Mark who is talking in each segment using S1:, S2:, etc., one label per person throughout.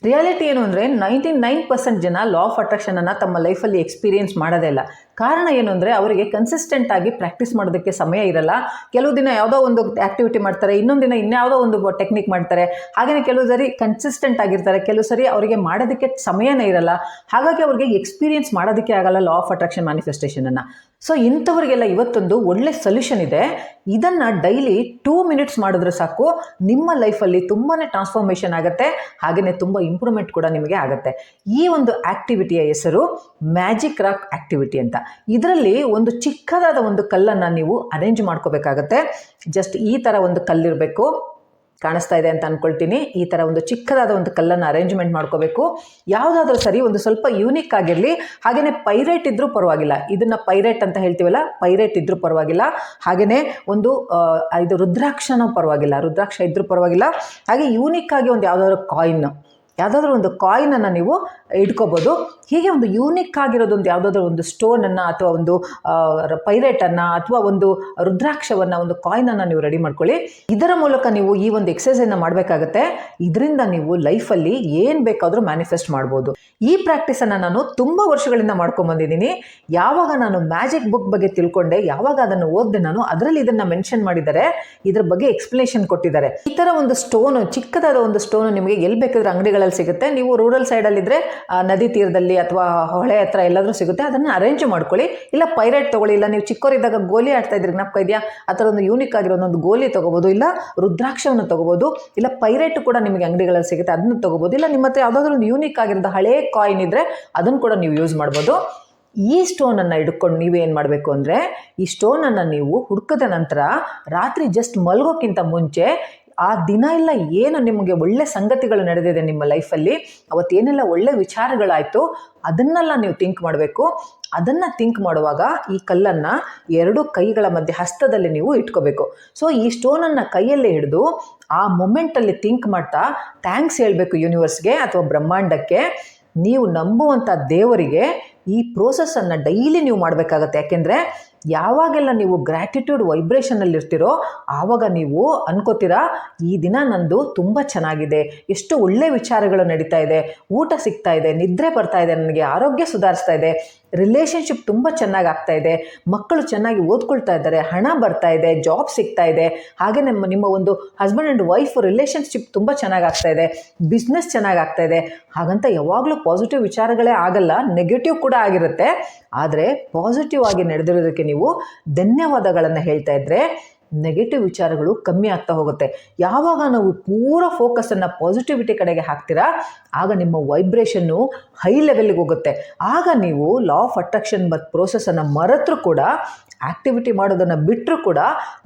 S1: Reality ಏನು ಅಂದರೆ 99% ಜನ ಲಾ ಆಫ್ ಅಟ್ರಾಕ್ಷನನ್ನು ತಮ್ಮ ಲೈಫಲ್ಲಿ ಎಕ್ಸ್ಪೀರಿಯೆನ್ಸ್ ಮಾಡೋದೇ ಇಲ್ಲ. ಕಾರಣ ಏನು ಅಂದರೆ ಅವರಿಗೆ ಕನ್ಸಿಸ್ಟೆಂಟಾಗಿ ಪ್ರಾಕ್ಟೀಸ್ ಮಾಡೋದಕ್ಕೆ ಸಮಯ ಇರಲ್ಲ. ಕೆಲವು ದಿನ ಯಾವುದೋ ಒಂದು ಆ್ಯಕ್ಟಿವಿಟಿ ಮಾಡ್ತಾರೆ, ಇನ್ನೊಂದು ದಿನ ಇನ್ಯಾವುದೋ ಒಂದು ಟೆಕ್ನಿಕ್ ಮಾಡ್ತಾರೆ. ಹಾಗೆಯೇ ಕೆಲವು ಸರಿ ಕನ್ಸಿಸ್ಟೆಂಟ್ ಆಗಿರ್ತಾರೆ, ಕೆಲವು ಸರಿ ಅವರಿಗೆ ಮಾಡೋದಕ್ಕೆ ಸಮಯನೇ ಇರಲ್ಲ. ಹಾಗಾಗಿ ಅವ್ರಿಗೆ ಎಕ್ಸ್ಪೀರಿಯೆನ್ಸ್ ಮಾಡೋದಕ್ಕೆ ಆಗಲ್ಲ ಲಾ ಆಫ್ ಅಟ್ರಾಕ್ಷನ್ ಮ್ಯಾನಿಫೆಸ್ಟೇಷನನ್ನು. ಸೊ ಇಂಥವರಿಗೆಲ್ಲ ಇವತ್ತೊಂದು ಒಳ್ಳೆ ಸೊಲ್ಯೂಷನ್ ಇದೆ. ಇದನ್ನು ಡೈಲಿ 2 ಮಿನಿಟ್ಸ್ ಮಾಡಿದ್ರೆ ಸಾಕು, ನಿಮ್ಮ ಲೈಫಲ್ಲಿ ತುಂಬಾ ಟ್ರಾನ್ಸ್ಫಾರ್ಮೇಷನ್ ಆಗುತ್ತೆ, ಹಾಗೆಯೇ ತುಂಬ ಇಂಪ್ರೂವ್ಮೆಂಟ್ ಕೂಡ ನಿಮಗೆ ಆಗುತ್ತೆ. ಈ ಒಂದು ಆ್ಯಕ್ಟಿವಿಟಿಯ ಹೆಸರು ಮ್ಯಾಜಿಕ್ ರಾಕ್ ಆ್ಯಕ್ಟಿವಿಟಿ ಅಂತ. ಇದರಲ್ಲಿ ಒಂದು ಚಿಕ್ಕದಾದ ಒಂದು ಕಲ್ಲನ್ನು ನೀವು ಅರೇಂಜ್ ಮಾಡ್ಕೋಬೇಕಾಗತ್ತೆ. ಜಸ್ಟ್ ಈ ಥರ ಒಂದು ಕಲ್ಲಿರಬೇಕು, ಕಾಣಿಸ್ತಾ ಇದೆ ಅಂತ ಅಂದ್ಕೊಳ್ತೀನಿ. ಈ ಥರ ಒಂದು ಚಿಕ್ಕದಾದ ಒಂದು ಕಲ್ಲನ್ನು ಅರೇಂಜ್ಮೆಂಟ್ ಮಾಡ್ಕೋಬೇಕು. ಯಾವುದಾದ್ರೂ ಸರಿ ಒಂದು ಸ್ವಲ್ಪ ಯೂನಿಕ್ ಆಗಿರಲಿ, ಹಾಗೆಯೇ ಪೈರೇಟ್ ಇದ್ದರೂ ಪರವಾಗಿಲ್ಲ. ಇದನ್ನು ಪೈರೇಟ್ ಅಂತ ಹೇಳ್ತೀವಲ್ಲ, ಪೈರೇಟ್ ಇದ್ದರೂ ಪರವಾಗಿಲ್ಲ. ಹಾಗೆಯೇ ಒಂದು ಇದು ರುದ್ರಾಕ್ಷನೂ ಪರವಾಗಿಲ್ಲ, ರುದ್ರಾಕ್ಷ ಇದ್ದರೂ ಪರವಾಗಿಲ್ಲ. ಹಾಗೆ ಯೂನಿಕ್ ಆಗಿ ಒಂದು ಯಾವುದಾದ್ರೂ ಒಂದು ಕಾಯಿನನ್ನು ನೀವು ಇಟ್ಕೋಬೋದು. ಹೀಗೆ ಒಂದು ಯೂನಿಕ್ ಆಗಿರೋದೊಂದು ಯಾವುದಾದ್ರೂ ಒಂದು ಸ್ಟೋನನ್ನು ಅಥವಾ ಒಂದು ಪೈರೇಟನ್ನು ಅಥವಾ ಒಂದು ರುದ್ರಾಕ್ಷವನ್ನು, ಒಂದು ಕಾಯಿನನ್ನು ನೀವು ರೆಡಿ ಮಾಡ್ಕೊಳ್ಳಿ. ಇದರ ಮೂಲಕ ನೀವು ಈ ಒಂದು ಎಕ್ಸಸೈಸನ್ನು ಮಾಡಬೇಕಾಗತ್ತೆ. ಇದರಿಂದ ನೀವು ಲೈಫಲ್ಲಿ ಏನು ಬೇಕಾದರೂ ಮ್ಯಾನಿಫೆಸ್ಟ್ ಮಾಡ್ಬೋದು. ಈ ಪ್ರಾಕ್ಟೀಸನ್ನು ನಾನು ತುಂಬ ವರ್ಷಗಳಿಂದ ಮಾಡ್ಕೊಂಬಂದಿದ್ದೀನಿ. ಯಾವಾಗ ನಾನು ಮ್ಯಾಜಿಕ್ ಬುಕ್ ಬಗ್ಗೆ ತಿಳ್ಕೊಂಡೆ, ಯಾವಾಗ ಅದನ್ನು ಓದಿದೆ ನಾನು, ಅದರಲ್ಲಿ ಇದನ್ನು ಮೆನ್ಷನ್ ಮಾಡಿದ್ದಾರೆ, ಇದ್ರ ಬಗ್ಗೆ ಎಕ್ಸ್ಪ್ಲನೇಷನ್ ಕೊಟ್ಟಿದ್ದಾರೆ. ಈ ಥರ ಒಂದು ಸ್ಟೋನು, ಚಿಕ್ಕದಾದ ಒಂದು ಸ್ಟೋನು ನಿಮಗೆ ಎಲ್ಲಿ ಬೇಕಾದ್ರೆ ಅಂಗಡಿಗಳಲ್ಲಿ ಸಿಗುತ್ತೆ. ನೀವು ರೂರಲ್ ಸೈಡಲ್ಲಿದ್ದರೆ ನದಿ ತೀರದಲ್ಲಿ ಅಥವಾ ಹೊಳೆ ಹತ್ರ ಎಲ್ಲಾದರೂ ಸಿಗುತ್ತೆ. ಅದನ್ನು ಅರೇಂಜ್ ಮಾಡ್ಕೊಳ್ಳಿ. ಇಲ್ಲ ಪೈರೇಟ್ ತೊಗೊಳ್ಳಿ. ಇಲ್ಲ ನೀವು ಚಿಕ್ಕವರಿದ್ದಾಗ ಗೋಲಿ ಆಡ್ತಾ ಇದ್ರಿ, ಜ್ಞಾಪಕ ಇದೆಯಾ? ಆ ಥರ ಒಂದು ಯೂನಿಕ್ ಆಗಿರೋ ಒಂದು ಗೋಲಿ ತೊಗೋಬೋದು. ಇಲ್ಲ ರುದ್ರಾಕ್ಷವನ್ನು ತೊಗೋಬೋದು. ಇಲ್ಲ ಪೈರೇಟ್ ಕೂಡ ನಿಮಗೆ ಅಂಗಡಿಗಳಲ್ಲಿ ಸಿಗುತ್ತೆ, ಅದನ್ನು ತೊಗೋಬೋದು. ಇಲ್ಲ ನಿಮ್ಮ ಹತ್ರ ಯಾವುದಾದ್ರೂ ಒಂದು ಯೂನಿಕ್ ಆಗಿರೋದು ಹಳೇ ಕಾಯಿನ್ ಇದ್ದರೆ ಅದನ್ನು ಕೂಡ ನೀವು ಯೂಸ್ ಮಾಡ್ಬೋದು. ಈ ಸ್ಟೋನನ್ನು ಹಿಡ್ಕೊಂಡು ನೀವೇನು ಮಾಡಬೇಕು ಅಂದರೆ, ಈ ಸ್ಟೋನನ್ನು ನೀವು ಹುಡುಕಿದ ನಂತರ ರಾತ್ರಿ ಜಸ್ಟ್ ಮಲಗೋಕ್ಕಿಂತ ಮುಂಚೆ ಆ ದಿನ ಎಲ್ಲ ಏನು ನಿಮಗೆ ಒಳ್ಳೆ ಸಂಗತಿಗಳು ನಡೆದಿದೆ ನಿಮ್ಮ ಲೈಫಲ್ಲಿ, ಅವತ್ತೇನೆಲ್ಲ ಒಳ್ಳೆ ವಿಚಾರಗಳಾಯಿತು, ಅದನ್ನೆಲ್ಲ ನೀವು ಥಿಂಕ್ ಮಾಡಬೇಕು. ಅದನ್ನು ಥಿಂಕ್ ಮಾಡುವಾಗ ಈ ಕಲ್ಲನ್ನು 2 ಕೈಗಳ ಮಧ್ಯೆ ಹಸ್ತದಲ್ಲಿ ನೀವು ಇಟ್ಕೋಬೇಕು. ಸೊ ಈ ಸ್ಟೋನನ್ನು ಕೈಯಲ್ಲೇ ಹಿಡಿದು ಆ ಮೊಮೆಂಟಲ್ಲಿ ಥಿಂಕ್ ಮಾಡ್ತಾ ಥ್ಯಾಂಕ್ಸ್ ಹೇಳಬೇಕು ಯೂನಿವರ್ಸ್ಗೆ ಅಥವಾ ಬ್ರಹ್ಮಾಂಡಕ್ಕೆ. ನೀವು ನಂಬುವಂಥ ದೇವರಿಗೆ ಈ ಪ್ರೋಸೆಸ್ಸನ್ನು ಡೈಲಿ ನೀವು ಮಾಡಬೇಕಾಗತ್ತೆ. ಯಾಕೆಂದರೆ ಯಾವಾಗೆಲ್ಲ ನೀವು ಗ್ರ್ಯಾಟಿಟ್ಯೂಡ್ ವೈಬ್ರೇಷನಲ್ಲಿ ಇರ್ತೀರೋ ಆವಾಗ ನೀವು ಅನ್ಕೋತೀರಾ, ಈ ದಿನ ನಂದು ತುಂಬ ಚೆನ್ನಾಗಿದೆ, ಎಷ್ಟು ಒಳ್ಳೆ ವಿಚಾರಗಳು ನಡೀತಾ ಇದೆ, ಊಟ ಸಿಗ್ತಾ ಇದೆ, ನಿದ್ರೆ ಬರ್ತಾ ಇದೆ, ನನಗೆ ಆರೋಗ್ಯ ಸುಧಾರಿಸ್ತಾ ಇದೆ, ರಿಲೇಷನ್ಶಿಪ್ ತುಂಬ ಚೆನ್ನಾಗಿ ಆಗ್ತಾ ಇದೆ, ಮಕ್ಕಳು ಚೆನ್ನಾಗಿ ಓದ್ಕೊಳ್ತಾ ಇದ್ದಾರೆ, ಹಣ ಬರ್ತಾ ಇದೆ, ಜಾಬ್ ಸಿಗ್ತಾ ಇದೆ, ಹಾಗೆ ನಿಮ್ಮ ಒಂದು ಹಸ್ಬೆಂಡ್ ಆ್ಯಂಡ್ ವೈಫ್ ರಿಲೇಷನ್ಶಿಪ್ ತುಂಬ ಚೆನ್ನಾಗಿ ಆಗ್ತಾ ಇದೆ, ಬಿಸ್ನೆಸ್ ಚೆನ್ನಾಗಿ ಆಗ್ತಾ ಇದೆ. ಹಾಗಂತ ಯಾವಾಗಲೂ ಪಾಸಿಟಿವ್ ವಿಚಾರಗಳೇ ಆಗಲ್ಲ, ನೆಗೆಟಿವ್ ಕೂಡ ಆಗಿರುತ್ತೆ. ಆದರೆ ಪಾಸಿಟಿವ್ ಆಗಿ ನಡೆದಿರೋದಕ್ಕೆ ನೀವು ಧನ್ಯವಾದಗಳನ್ನು ಹೇಳ್ತಾ ಇದ್ದರೆ ನೆಗೆಟಿವ್ ವಿಚಾರಗಳು ಕಮ್ಮಿ ಆಗ್ತಾ ಹೋಗುತ್ತೆ. ಯಾವಾಗ ನಾವು ಪೂರ ಫೋಕಸನ್ನು ಪಾಸಿಟಿವಿಟಿ ಕಡೆಗೆ ಹಾಕ್ತೀರಾ ಆಗ ನಿಮ್ಮ ವೈಬ್ರೇಷನ್ನು ಹೈ ಲೆವೆಲ್ಗೆ ಹೋಗುತ್ತೆ. ಆಗ ನೀವು ಲಾ ಆಫ್ ಅಟ್ರಾಕ್ಷನ್ ಮತ್ತು ಪ್ರೋಸೆಸನ್ನು ಮರೆತರೂ ಕೂಡ, ಆ್ಯಕ್ಟಿವಿಟಿ ಮಾಡೋದನ್ನು ಬಿಟ್ಟರೂ ಕೂಡ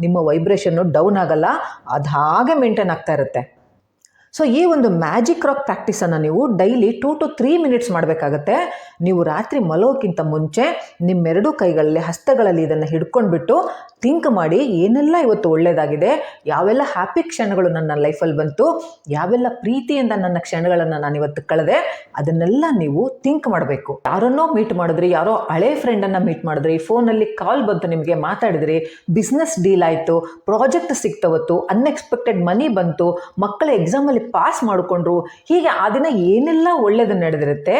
S1: ನಿಮ್ಮ ವೈಬ್ರೇಷನ್ನು ಡೌನ್ ಆಗಲ್ಲ, ಅದು ಹಾಗೆ ಮೇಂಟೈನ್ ಆಗ್ತಾ ಇರುತ್ತೆ. ಸೊ ಈ ಒಂದು ಮ್ಯಾಜಿಕ್ ರಾಕ್ ಪ್ರಾಕ್ಟೀಸನ್ನು ನೀವು ಡೈಲಿ 2 to 3 ಮಿನಿಟ್ಸ್ ಮಾಡಬೇಕಾಗತ್ತೆ. ನೀವು ರಾತ್ರಿ ಮಲಗೋಕ್ಕಿಂತ ಮುಂಚೆ ನಿಮ್ಮೆರಡು ಕೈಗಳಲ್ಲಿ, ಹಸ್ತಗಳಲ್ಲಿ ಇದನ್ನು ಹಿಡ್ಕೊಂಡ್ಬಿಟ್ಟು ಥಿಂಕ್ ಮಾಡಿ, ಏನೆಲ್ಲ ಇವತ್ತು ಒಳ್ಳೆಯದಾಗಿದೆ, ಯಾವೆಲ್ಲ ಹ್ಯಾಪಿ ಕ್ಷಣಗಳು ನನ್ನ ಲೈಫಲ್ಲಿ ಬಂತು, ಯಾವೆಲ್ಲ ಪ್ರೀತಿಯಿಂದ ನನ್ನ ಕ್ಷಣಗಳನ್ನು ನಾನು ಇವತ್ತು ಕಳೆದೆ, ಅದನ್ನೆಲ್ಲ ನೀವು ಥಿಂಕ್ ಮಾಡಬೇಕು. ಯಾರನ್ನೋ ಮೀಟ್ ಮಾಡಿದ್ರಿ, ಯಾರೋ ಹಳೆ ಫ್ರೆಂಡನ್ನು ಮೀಟ್ ಮಾಡಿದ್ರಿ, ಫೋನಲ್ಲಿ ಕಾಲ್ ಬಂತು, ನಿಮಗೆ ಮಾತಾಡಿದ್ರಿ, ಬಿಸ್ನೆಸ್ ಡೀಲ್ ಆಯಿತು, ಪ್ರಾಜೆಕ್ಟ್ ಸಿಕ್ತವತ್ತು, ಅನ್ಎಕ್ಸ್ಪೆಕ್ಟೆಡ್ ಮನಿ ಬಂತು, ಮಕ್ಕಳ ಎಕ್ಸಾಮಲ್ಲಿ ಪಾಸ್ ಮಾಡಿಕೊಂಡ್ರು, ಹೀಗೆ ಆ ದಿನ ಏನೆಲ್ಲ ಒಳ್ಳೆಯದು ನಡೆದಿರುತ್ತೆ,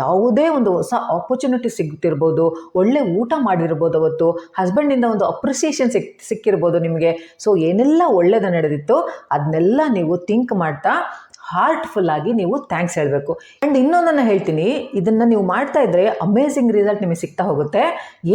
S1: ಯಾವುದೇ ಒಂದು ಹೊಸ ಆಪರ್ಚುನಿಟಿ ಸಿಗ್ತಿರ್ಬೋದು, ಒಳ್ಳೆ ಊಟ ಮಾಡಿರ್ಬೋದು, ಅವತ್ತು ಹಸ್ಬೆಂಡಿಂದ ಒಂದು ಅಪ್ರಿಸಿಯೇಷನ್ ಸಿಕ್ಕಿರ್ಬೋದು ನಿಮಗೆ. ಸೊ ಏನೆಲ್ಲ ಒಳ್ಳೆಯದು ನಡೆದಿತ್ತು ಅದನ್ನೆಲ್ಲ ನೀವು ಥಿಂಕ್ ಮಾಡ್ತಾ ಹಾರ್ಟ್ಫುಲ್ ಆಗಿ ನೀವು ಥ್ಯಾಂಕ್ಸ್ ಹೇಳಬೇಕು. ಆ್ಯಂಡ್ ಇನ್ನೊಂದನ್ನು ಹೇಳ್ತೀನಿ, ಇದನ್ನು ನೀವು ಮಾಡ್ತಾ ಇದ್ದರೆ ಅಮೇಝಿಂಗ್ ರಿಸಲ್ಟ್ ನಿಮಗೆ ಸಿಗ್ತಾ ಹೋಗುತ್ತೆ.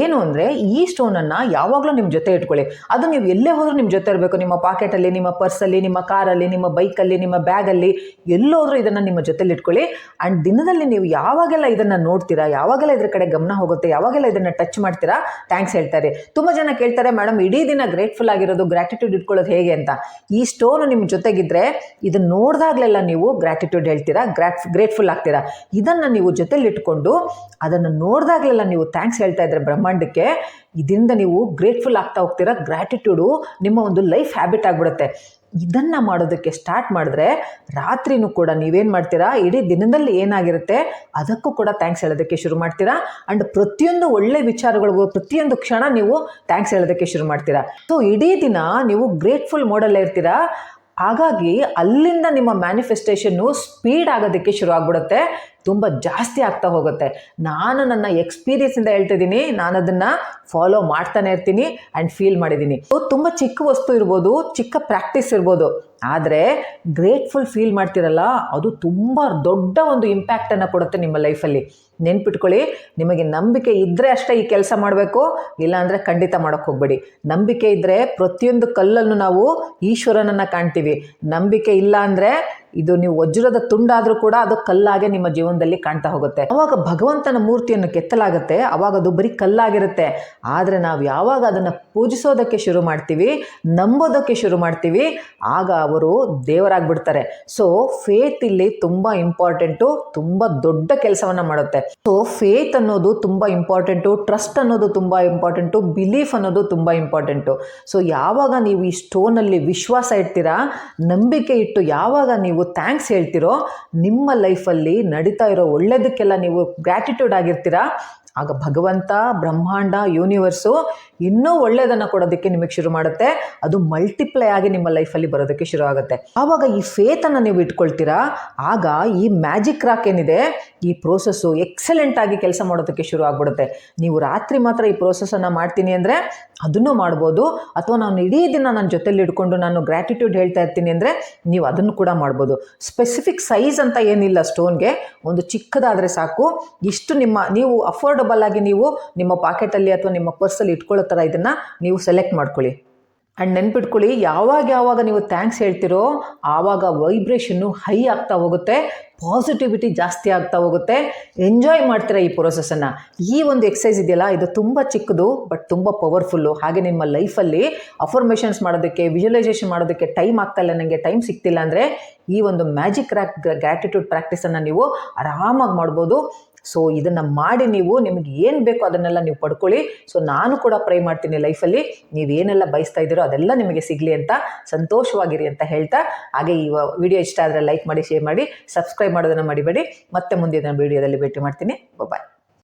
S1: ಏನು ಅಂದರೆ, ಈ ಸ್ಟೋನನ್ನು ಯಾವಾಗಲೂ ನಿಮ್ಮ ಜೊತೆ ಇಟ್ಕೊಳ್ಳಿ. ಅದು ನೀವು ಎಲ್ಲೇ ಹೋದರೂ ನಿಮ್ಮ ಜೊತೆ ಇರಬೇಕು. ನಿಮ್ಮ ಪಾಕೆಟಲ್ಲಿ, ನಿಮ್ಮ ಪರ್ಸಲ್ಲಿ, ನಿಮ್ಮ ಕಾರಲ್ಲಿ, ನಿಮ್ಮ ಬೈಕಲ್ಲಿ, ನಿಮ್ಮ ಬ್ಯಾಗಲ್ಲಿ, ಎಲ್ಲೋದ್ರೂ ಇದನ್ನು ನಿಮ್ಮ ಜೊತೆಲಿ ಇಟ್ಕೊಳ್ಳಿ. ಆ್ಯಂಡ್ ದಿನದಲ್ಲಿ ನೀವು ಯಾವಾಗೆಲ್ಲ ಇದನ್ನು ನೋಡ್ತೀರಾ, ಯಾವಾಗೆಲ್ಲ ಇದ್ರ ಕಡೆ ಗಮನ ಹೋಗುತ್ತೆ, ಯಾವಾಗೆಲ್ಲ ಇದನ್ನು ಟಚ್ ಮಾಡ್ತೀರಾ, ಥ್ಯಾಂಕ್ಸ್ ಹೇಳ್ತಾರೆ. ತುಂಬ ಜನ ಕೇಳ್ತಾರೆ, ಮೇಡಮ್ ಇಡೀ ದಿನ ಗ್ರೇಟ್ಫುಲ್ ಆಗಿರೋದು, ಗ್ರ್ಯಾಟಿಟ್ಯೂಡ್ ಇಟ್ಕೊಳ್ಳೋದು ಹೇಗೆ ಅಂತ. ಈ ಸ್ಟೋನು ನಿಮ್ಮ ಜೊತೆಗಿದ್ದರೆ ಇದನ್ನು ನೋಡಿದಾಗಲೆಲ್ಲ ನೀವು ಗ್ರ್ಯಾಟಿಟ್ಯೂಡ್ ಹೇಳ್ತೀರಾ, ಗ್ರೇಟ್ಫುಲ್ ಆಗ್ತೀರಾ. ಇದನ್ನು ನೀವು ಜೊತೆಲಿ ಇಟ್ಕೊಂಡು ಅದನ್ನು ನೋಡಿದಾಗಲೆಲ್ಲ ನೀವು ಥ್ಯಾಂಕ್ಸ್ ಹೇಳ್ತಾ ಇದ್ರೆ ಬ್ರಹ್ಮಾಂಡಕ್ಕೆ, ಇದರಿಂದ ನೀವು ಗ್ರೇಟ್ಫುಲ್ ಆಗ್ತಾ ಹೋಗ್ತೀರಾ. ಗ್ರ್ಯಾಟಿಟ್ಯೂಡು ನಿಮ್ಮ ಒಂದು ಲೈಫ್ ಹ್ಯಾಬಿಟ್ ಆಗಿಬಿಡುತ್ತೆ. ಇದನ್ನು ಮಾಡೋದಕ್ಕೆ ಸ್ಟಾರ್ಟ್ ಮಾಡಿದ್ರೆ ರಾತ್ರಿನೂ ಕೂಡ ನೀವೇನು ಮಾಡ್ತೀರಾ, ಇಡೀ ದಿನದಲ್ಲಿ ಏನಾಗಿರುತ್ತೆ ಅದಕ್ಕೂ ಕೂಡ ಥ್ಯಾಂಕ್ಸ್ ಹೇಳೋದಕ್ಕೆ ಶುರು ಮಾಡ್ತೀರಾ. ಆ್ಯಂಡ್ ಪ್ರತಿಯೊಂದು ಒಳ್ಳೆ ವಿಚಾರಗಳಿಗೂ ಪ್ರತಿಯೊಂದು ಕ್ಷಣ ನೀವು ಥ್ಯಾಂಕ್ಸ್ ಹೇಳೋದಕ್ಕೆ ಶುರು ಮಾಡ್ತೀರಾ. ಸೊ ಇಡೀ ದಿನ ನೀವು ಗ್ರೇಟ್ಫುಲ್ ಮೋಡಲ್ಲೇ ಇರ್ತೀರಾ. ಹಾಗಾಗಿ ಅಲ್ಲಿಂದ ನಿಮ್ಮ ಮ್ಯಾನಿಫೆಸ್ಟೇಷನ್ನು ಸ್ಪೀಡ್ ಆಗೋದಕ್ಕೆ ಶುರು ಆಗ್ಬಿಡುತ್ತೆ, ತುಂಬ ಜಾಸ್ತಿ ಆಗ್ತಾ ಹೋಗುತ್ತೆ. ನಾನು ನನ್ನ ಎಕ್ಸ್ಪೀರಿಯನ್ಸಿಂದ ಹೇಳ್ತಿದ್ದೀನಿ, ನಾನು ಅದನ್ನು ಫಾಲೋ ಮಾಡ್ತಾನೆ ಇರ್ತೀನಿ ಆ್ಯಂಡ್ ಫೀಲ್ ಮಾಡಿದ್ದೀನಿ. ತುಂಬ ಚಿಕ್ಕ ವಸ್ತು ಇರ್ಬೋದು, ಚಿಕ್ಕ ಪ್ರಾಕ್ಟೀಸ್ ಇರ್ಬೋದು, ಆದರೆ ಗ್ರೇಟ್ಫುಲ್ ಫೀಲ್ ಮಾಡ್ತಿರಲ್ಲ, ಅದು ತುಂಬ ದೊಡ್ಡ ಒಂದು ಇಂಪ್ಯಾಕ್ಟನ್ನು ಕೊಡುತ್ತೆ ನಿಮ್ಮ ಲೈಫಲ್ಲಿ. ನೆನ್ಪಿಟ್ಕೊಳ್ಳಿ, ನಿಮಗೆ ನಂಬಿಕೆ ಇದ್ದರೆ ಅಷ್ಟೇ ಈ ಕೆಲಸ ಮಾಡಬೇಕು, ಇಲ್ಲಾಂದರೆ ಖಂಡಿತ ಮಾಡೋಕ್ಕೆ ಹೋಗಬೇಡಿ. ನಂಬಿಕೆ ಇದ್ದರೆ ಪ್ರತಿಯೊಂದು ಕಲ್ಲನ್ನು ನಾವು ಈಶ್ವರನನ್ನು ಕಾಣ್ತೀವಿ. ನಂಬಿಕೆ ಇಲ್ಲ ಅಂದರೆ ಇದು ನೀವು ವಜ್ರದ ತುಂಡಾದರೂ ಕೂಡ ಅದು ಕಲ್ಲಾಗೆ ನಿಮ್ಮ ಜೀವನದಲ್ಲಿ ಕಾಣ್ತಾ ಹೋಗುತ್ತೆ. ಅವಾಗ ಭಗವಂತನ ಮೂರ್ತಿಯನ್ನು ಕೆತ್ತಲಾಗುತ್ತೆ, ಅವಾಗ ಅದು ಬರೀ ಕಲ್ಲಾಗಿರುತ್ತೆ. ಆದರೆ ನಾವು ಯಾವಾಗ ಅದನ್ನು ಪೂಜಿಸೋದಕ್ಕೆ ಶುರು ಮಾಡ್ತೀವಿ, ನಂಬೋದಕ್ಕೆ ಶುರು ಮಾಡ್ತೀವಿ, ಆಗ ಅವರು ದೇವರಾಗ್ಬಿಡ್ತಾರೆ. ಸೊ ಫೇತ್ ಇಲ್ಲಿ ತುಂಬ ಇಂಪಾರ್ಟೆಂಟು, ತುಂಬ ದೊಡ್ಡ ಕೆಲಸವನ್ನು ಮಾಡುತ್ತೆ. ಸೊ ಫೇತ್ ಅನ್ನೋದು ತುಂಬ ಇಂಪಾರ್ಟೆಂಟು, ಟ್ರಸ್ಟ್ ಅನ್ನೋದು ತುಂಬ ಇಂಪಾರ್ಟೆಂಟು, ಬಿಲೀಫ್ ಅನ್ನೋದು ತುಂಬ ಇಂಪಾರ್ಟೆಂಟು. ಸೊ ಯಾವಾಗ ನೀವು ಈ ಸ್ಟೋನಲ್ಲಿ ವಿಶ್ವಾಸ ಇಡ್ತೀರಾ, ನಂಬಿಕೆ ಇಟ್ಟು ಯಾವಾಗ ನೀವು ಥ್ಯಾಂಕ್ಸ್ ಹೇಳ್ತಿರೋ, ನಿಮ್ಮ ಲೈಫಲ್ಲಿ ನಡೀತಾ ಇರೋ ಒಳ್ಳೆಯದಕ್ಕೆಲ್ಲ ನೀವು ಗ್ರ್ಯಾಟಿಟ್ಯೂಡ್ ಆಗಿರ್ತೀರಾ, ಆಗ ಭಗವಂತ, ಬ್ರಹ್ಮಾಂಡ, ಯೂನಿವರ್ಸು ಇನ್ನೂ ಒಳ್ಳೆಯದನ್ನು ಕೊಡೋದಕ್ಕೆ ನಿಮಗೆ ಶುರು ಮಾಡುತ್ತೆ. ಅದು ಮಲ್ಟಿಪ್ಲೈ ಆಗಿ ನಿಮ್ಮ ಲೈಫಲ್ಲಿ ಬರೋದಕ್ಕೆ ಶುರು ಆಗುತ್ತೆ. ಆವಾಗ ಈ ಫೇತನ್ನು ನೀವು ಇಟ್ಕೊಳ್ತೀರಾ, ಆಗ ಈ ಮ್ಯಾಜಿಕ್ ರಾಕ್ ಏನಿದೆ, ಈ ಪ್ರೋಸೆಸ್ಸು ಎಕ್ಸಲೆಂಟಾಗಿ ಕೆಲಸ ಮಾಡೋದಕ್ಕೆ ಶುರು ಆಗ್ಬಿಡುತ್ತೆ. ನೀವು ರಾತ್ರಿ ಮಾತ್ರ ಈ ಪ್ರೋಸೆಸ್ಸನ್ನು ಮಾಡ್ತೀನಿ ಅಂದರೆ ಅದನ್ನು ಮಾಡ್ಬೋದು, ಅಥವಾ ನಾನು ಇಡೀ ದಿನ ನನ್ನ ಜೊತೆಲಿ ಇಟ್ಕೊಂಡು ನಾನು ಗ್ರ್ಯಾಟಿಟ್ಯೂಡ್ ಹೇಳ್ತಾ ಇರ್ತೀನಿ ಅಂದರೆ ನೀವು ಅದನ್ನು ಕೂಡ ಮಾಡ್ಬೋದು. ಸ್ಪೆಸಿಫಿಕ್ ಸೈಜ್ ಅಂತ ಏನಿಲ್ಲ ಸ್ಟೋನ್ಗೆ, ಒಂದು ಚಿಕ್ಕದಾದರೆ ಸಾಕು. ಇಷ್ಟು ನೀವು ಅಫೋರ್ಡಬಲ್ ಆಗಿ ನೀವು ನಿಮ್ಮ ಪಾಕೆಟಲ್ಲಿ ಅಥವಾ ನಿಮ್ಮ ಪರ್ಸಲ್ಲಿ ಇಟ್ಕೊಳ್ಳೋ ಥರ ಇದನ್ನು ನೀವು ಸೆಲೆಕ್ಟ್ ಮಾಡ್ಕೊಳ್ಳಿ. ಆ್ಯಂಡ್ ನೆನ್ಪಿಟ್ಕೊಳ್ಳಿ, ಯಾವಾಗ ನೀವು ಥ್ಯಾಂಕ್ಸ್ ಹೇಳ್ತಿರೋ ಆವಾಗ ವೈಬ್ರೇಷನ್ನು ಹೈ ಆಗ್ತಾ ಹೋಗುತ್ತೆ, ಪಾಸಿಟಿವಿಟಿ ಜಾಸ್ತಿ ಆಗ್ತಾ ಹೋಗುತ್ತೆ, ಎಂಜಾಯ್ ಮಾಡ್ತೀರಾ ಈ ಪ್ರೊಸೆಸನ್ನು. ಈ ಒಂದು ಎಕ್ಸಸೈಸ್ ಇದೆಯಲ್ಲ, ಇದು ತುಂಬ ಚಿಕ್ಕದು ಬಟ್ ತುಂಬ ಪವರ್ಫುಲ್ಲು. ಹಾಗೆ ನಿಮ್ಮ ಲೈಫಲ್ಲಿ ಅಫರ್ಮೇಷನ್ಸ್ ಮಾಡೋದಕ್ಕೆ, ವಿಜುವಲೈಸೇಷನ್ ಮಾಡೋದಕ್ಕೆ ಟೈಮ್ ಆಗ್ತಾಯಿಲ್ಲ, ನನಗೆ ಟೈಮ್ ಸಿಗ್ತಿಲ್ಲ ಅಂದರೆ ಈ ಒಂದು ಮ್ಯಾಜಿಕ್ ಗ್ರ್ಯಾಟಿಟ್ಯೂಡ್ ಪ್ರಾಕ್ಟೀಸನ್ನು ನೀವು ಆರಾಮಾಗಿ ಮಾಡ್ಬೋದು. ಸೊ ಇದನ್ನು ಮಾಡಿ ನೀವು ನಿಮಗೆ ಏನು ಬೇಕೋ ಅದನ್ನೆಲ್ಲ ನೀವು ಪಡ್ಕೊಳ್ಳಿ. ಸೊ ನಾನು ಕೂಡ ಪ್ರೇ ಮಾಡ್ತೀನಿ ಲೈಫಲ್ಲಿ ನೀವೇನೆಲ್ಲ ಬಯಸ್ತಾ ಇದ್ದೀರೋ ಅದೆಲ್ಲ ನಿಮಗೆ ಸಿಗಲಿ ಅಂತ, ಸಂತೋಷವಾಗಿರಿ ಅಂತ ಹೇಳ್ತಾ, ಹಾಗೆ ಈ ವಿಡಿಯೋ ಇಷ್ಟ ಆದರೆ ಲೈಕ್ ಮಾಡಿ, ಶೇರ್ ಮಾಡಿ, ಸಬ್ಸ್ಕ್ರೈಬ್ ಮಾಡೋದನ್ನು ಮರಿಬೇಡಿ. ಮತ್ತೆ ಮುಂದಿನ ವಿಡಿಯೋದಲ್ಲಿ ಭೇಟಿ ಮಾಡ್ತೀನಿ. ಬಾಯ್.